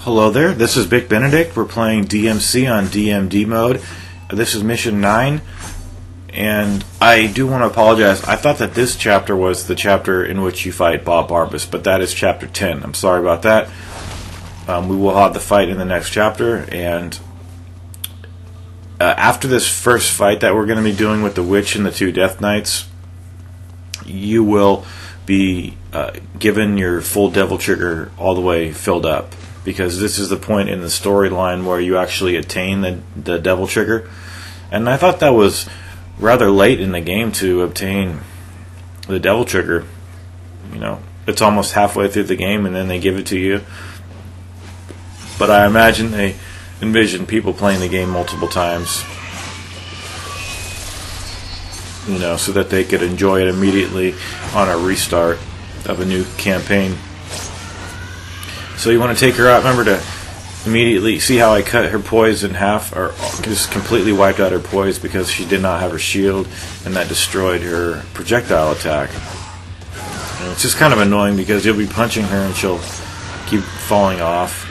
Hello there, this is Big Benedict. We're playing DmC on DMD mode. This is mission 9, and I do want to apologize. I thought that this chapter was the chapter in which you fight Bob Barbas, but that is chapter 10. I'm sorry about that. We will have the fight in the next chapter, and after this first fight that we're going to be doing with the witch and the two death knights, you will be given your full devil trigger all the way filled up, because this is the point in the storyline where you actually attain the devil trigger. And I thought that was rather late in the game to obtain the devil trigger. You know, it's almost halfway through the game and then they give it to you. But I imagine they envision people playing the game multiple times, you know, so that they could enjoy it immediately on a restart of a new campaign. So you want to take her out. Remember to immediately see how I cut her poise in half, or just completely wiped out her poise because she did not have her shield, and that destroyed her projectile attack. And it's just kind of annoying because you'll be punching her and she'll keep falling off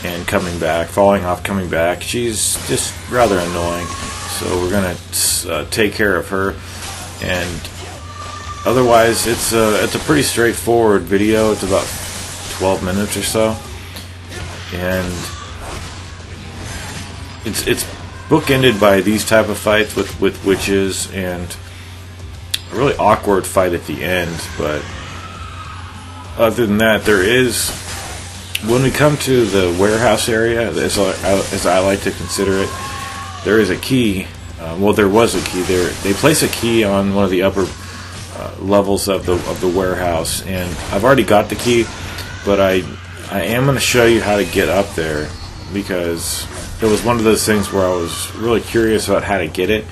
and coming back, falling off, coming back. She's just rather annoying. So we're gonna take care of her, and otherwise it's a pretty straightforward video. It's about 12 minutes or so, and it's bookended by these type of fights with witches and a really awkward fight at the end. But other than that, there is, when we come to the warehouse area, as I like to consider it, there is a key. Well, there was a key there. They place a key on one of the upper levels of the warehouse, and I've already got the key, but I am going to show you how to get up there, because it was one of those things where I was really curious about how to get it,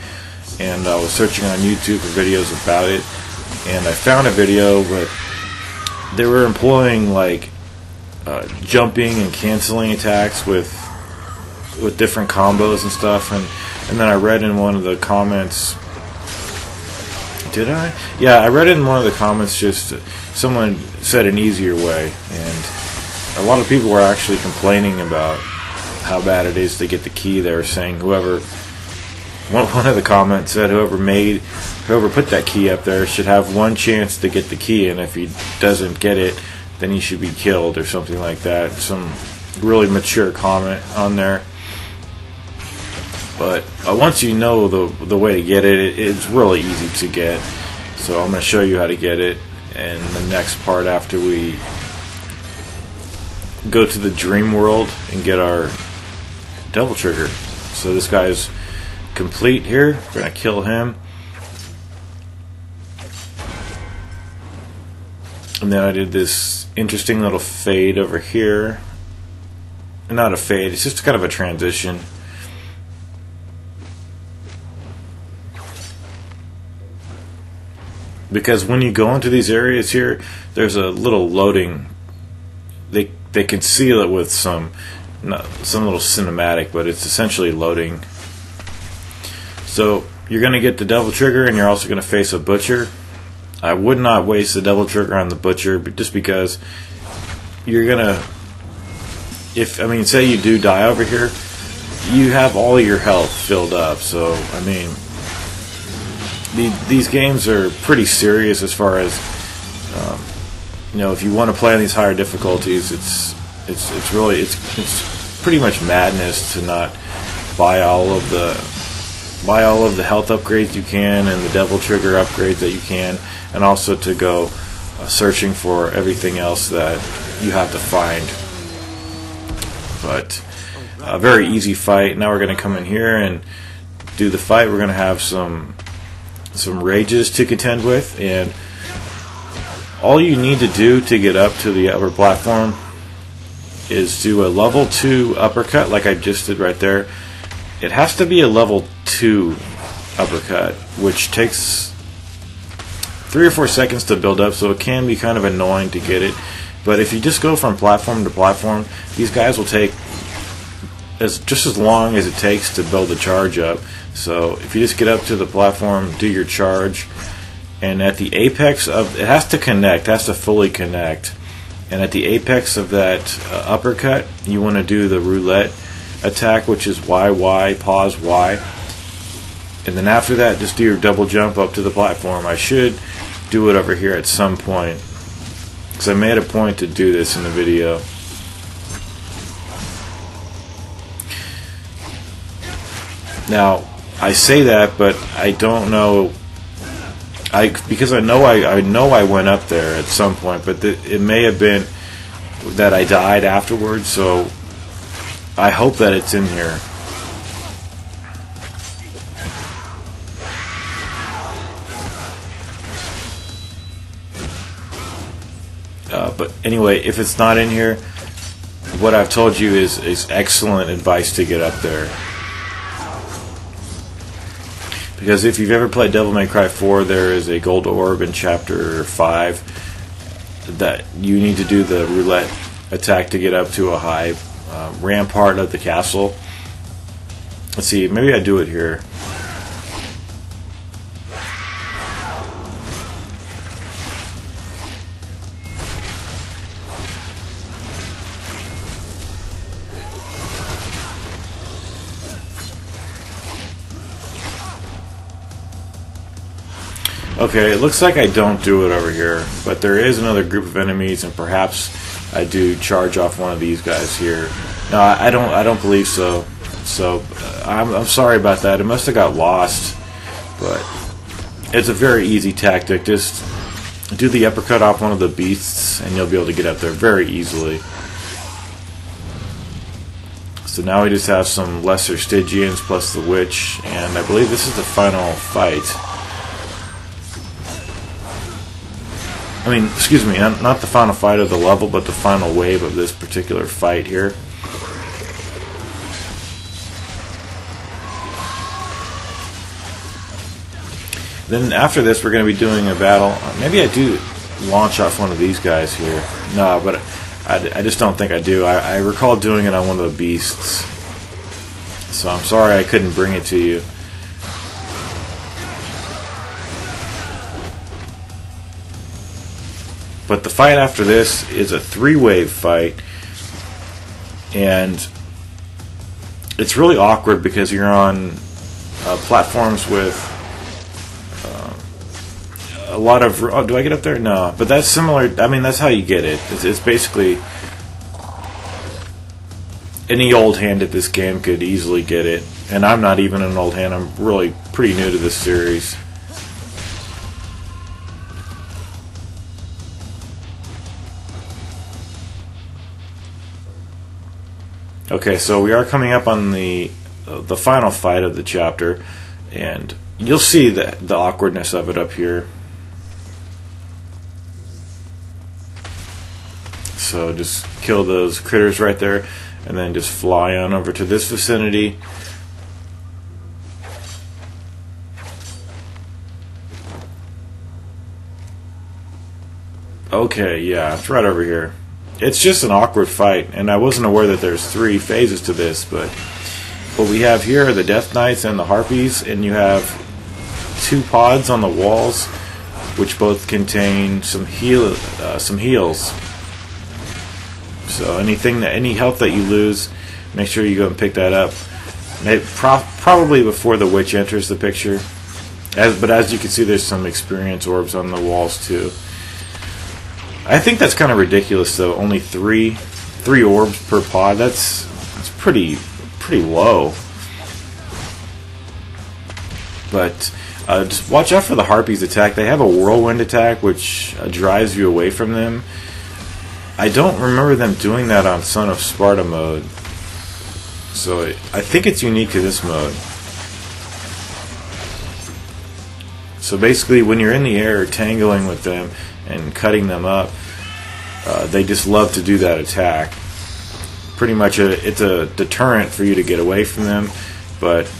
and I was searching on YouTube for videos about it, and I found a video, but they were employing like jumping and canceling attacks with different combos and stuff, and then I read in one of the comments, did I? Yeah, I read it in one of the comments, just someone said an easier way, and a lot of people were actually complaining about how bad it is to get the key. They were saying one of the comments said whoever put that key up there should have one chance to get the key, and if he doesn't get it, then he should be killed or something like that. Some really mature comment on there. But once you know the way to get it, it's really easy to get. So I'm going to show you how to get it in the next part after we go to the dream world and get our devil trigger. So this guy's complete here. We're going to kill him. And then I did this interesting little fade over here. Not a fade, it's just kind of a transition. Because when you go into these areas here, there's a little loading. They conceal it with some little cinematic, but it's essentially loading. So you're going to get the devil trigger, and you're also going to face a butcher. I would not waste the devil trigger on the butcher, but just because you're gonna, say you do die over here, you have all your health filled up. So I mean, these games are pretty serious as far as if you want to play on these higher difficulties, it's pretty much madness to not buy all of the health upgrades you can and the devil trigger upgrades that you can, and also to go searching for everything else that you have to find. But a very easy fight. Now we're going to come in here and do the fight. We're going to have some rages to contend with, and all you need to do to get up to the upper platform is do a level 2 uppercut like I just did right there. It has to be a level 2 uppercut, which takes 3 or 4 seconds to build up, so it can be kind of annoying to get it. But if you just go from platform to platform, these guys will take just as long as it takes to build the charge up. So if you just get up to the platform, do your charge, and at the apex of it has to connect, has to fully connect, and at the apex of that uppercut, you want to do the roulette attack, which is Y, pause, Y. And then after that, just do your double jump up to the platform. I should do it over here at some point, because I made a point to do this in the video. Now, I say that, but I don't know. Because I know I went up there at some point, but it may have been that I died afterwards. So I hope that it's in here. But anyway, if it's not in here, what I've told you is excellent advice to get up there. Because if you've ever played Devil May Cry 4, there is a gold orb in Chapter 5 that you need to do the roulette attack to get up to a high rampart of the castle. Let's see, maybe I do it here. Okay, it looks like I don't do it over here, but there is another group of enemies, and perhaps I do charge off one of these guys here. No, I don't believe so. So I'm sorry about that. It must have got lost, but it's a very easy tactic. Just do the uppercut off one of the beasts, and you'll be able to get up there very easily. So now we just have some lesser Stygians plus the witch, and I believe this is the final fight. I mean, excuse me, not the final fight of the level, but the final wave of this particular fight here. Then after this, we're going to be doing a battle. Maybe I do launch off one of these guys here. No, but I just don't think I do. I recall doing it on one of the beasts. So I'm sorry I couldn't bring it to you. But the fight after this is a 3-wave fight, and it's really awkward because you're on platforms with a lot of... Oh, do I get up there? No, but that's similar. I mean, that's how you get it. It's basically... Any old hand at this game could easily get it, and I'm not even an old hand. I'm really pretty new to this series. Okay, so we are coming up on the final fight of the chapter, and you'll see the awkwardness of it up here. So just kill those critters right there, and then just fly on over to this vicinity. Okay, yeah, it's right over here. It's just an awkward fight, and I wasn't aware that there's 3 phases to this, but what we have here are the Death Knights and the Harpies, and you have 2 pods on the walls, which both contain some heals. So any health that you lose, make sure you go and pick that up. Probably before the witch enters the picture. But as you can see, there's some experience orbs on the walls too. I think that's kind of ridiculous, though. Only three orbs per pod. That's pretty low. But just watch out for the Harpies attack. They have a whirlwind attack, which drives you away from them. I don't remember them doing that on Son of Sparda mode. So I think it's unique to this mode. So basically, when you're in the air tangling with them and cutting them up, they just love to do that attack. Pretty much, it's a deterrent for you to get away from them, but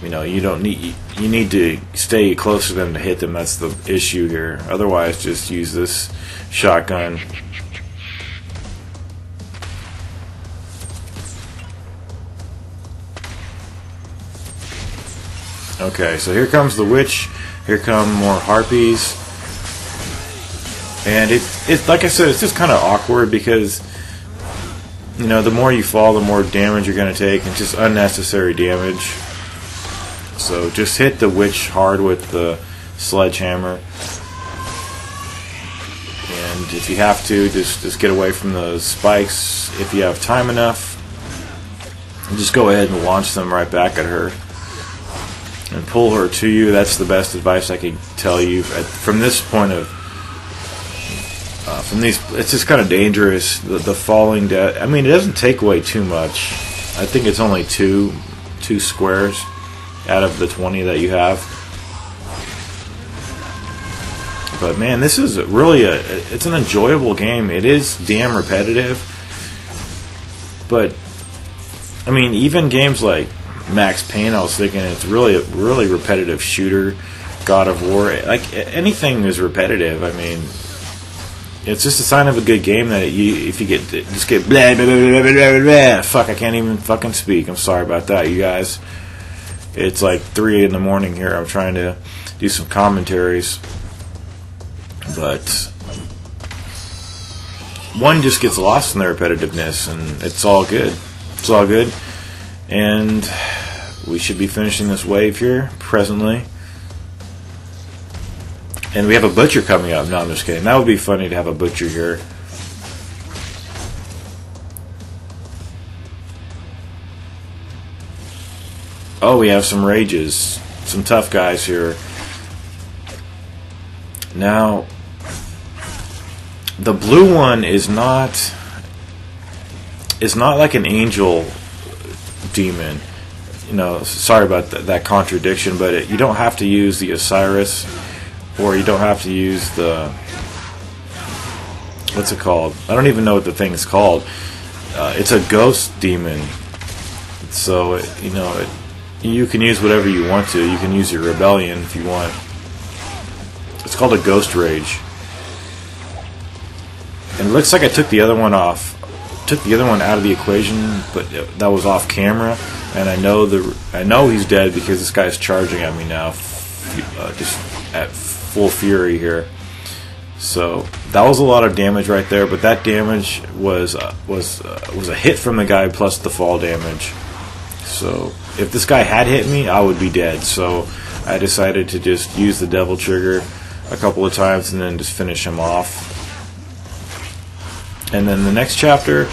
you need to stay close to them to hit them. That's the issue here. Otherwise, just use this shotgun. Okay, so here comes the witch. Here come more harpies. And it like I said, it's just kind of awkward because, you know, the more you fall, the more damage you're going to take, and just unnecessary damage. So just hit the witch hard with the sledgehammer. And if you have to, just get away from those spikes if you have time enough. And just go ahead and launch them right back at her. And pull her to you. That's the best advice I can tell you. From this point of... from these, it's just kind of dangerous. The falling death. I mean, it doesn't take away too much. I think it's only two squares out of the 20 that you have. But man, this is really it's an enjoyable game. It is damn repetitive. But I mean, even games like Max Payne, I was thinking it's really a really repetitive shooter. God of War, like anything is repetitive. I mean, it's just a sign of a good game that if you get blah, blah, blah, blah, blah, blah. Fuck, I can't even fucking speak. I'm sorry about that, you guys. It's like 3 in the morning here. I'm trying to do some commentaries, but one just gets lost in the repetitiveness, and it's all good. It's all good, and we should be finishing this wave here presently. And we have a butcher coming up. No, I'm just kidding. That would be funny to have a butcher here. Oh, we have some rages. Some tough guys here. Now, the blue one is not like an angel demon. You know, sorry about that contradiction, but you don't have to use the Osiris, or you don't have to use the, what's it called? I don't even know what the thing is called. It's a ghost demon. So, you know, you can use whatever you want to. You can use your rebellion if you want. It's called a ghost rage. And it looks like I took the other one off. Took the other one out of the equation, but that was off camera. And I know he's dead because this guy's charging at me now, just at full fury here. So that was a lot of damage right there. But that damage was a hit from the guy plus the fall damage. So if this guy had hit me, I would be dead. So I decided to just use the devil trigger a couple of times and then just finish him off. And then the next chapter,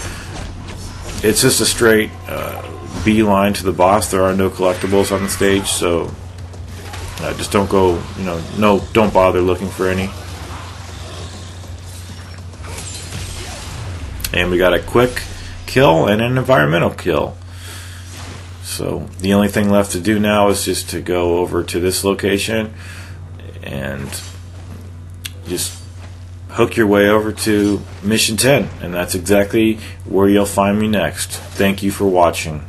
it's just a straight beeline to the boss. There are no collectibles on the stage, so just don't go, don't bother looking for any. And we got a quick kill and an environmental kill. So the only thing left to do now is just to go over to this location and just hook your way over to Mission 10, and that's exactly where you'll find me next. Thank you for watching.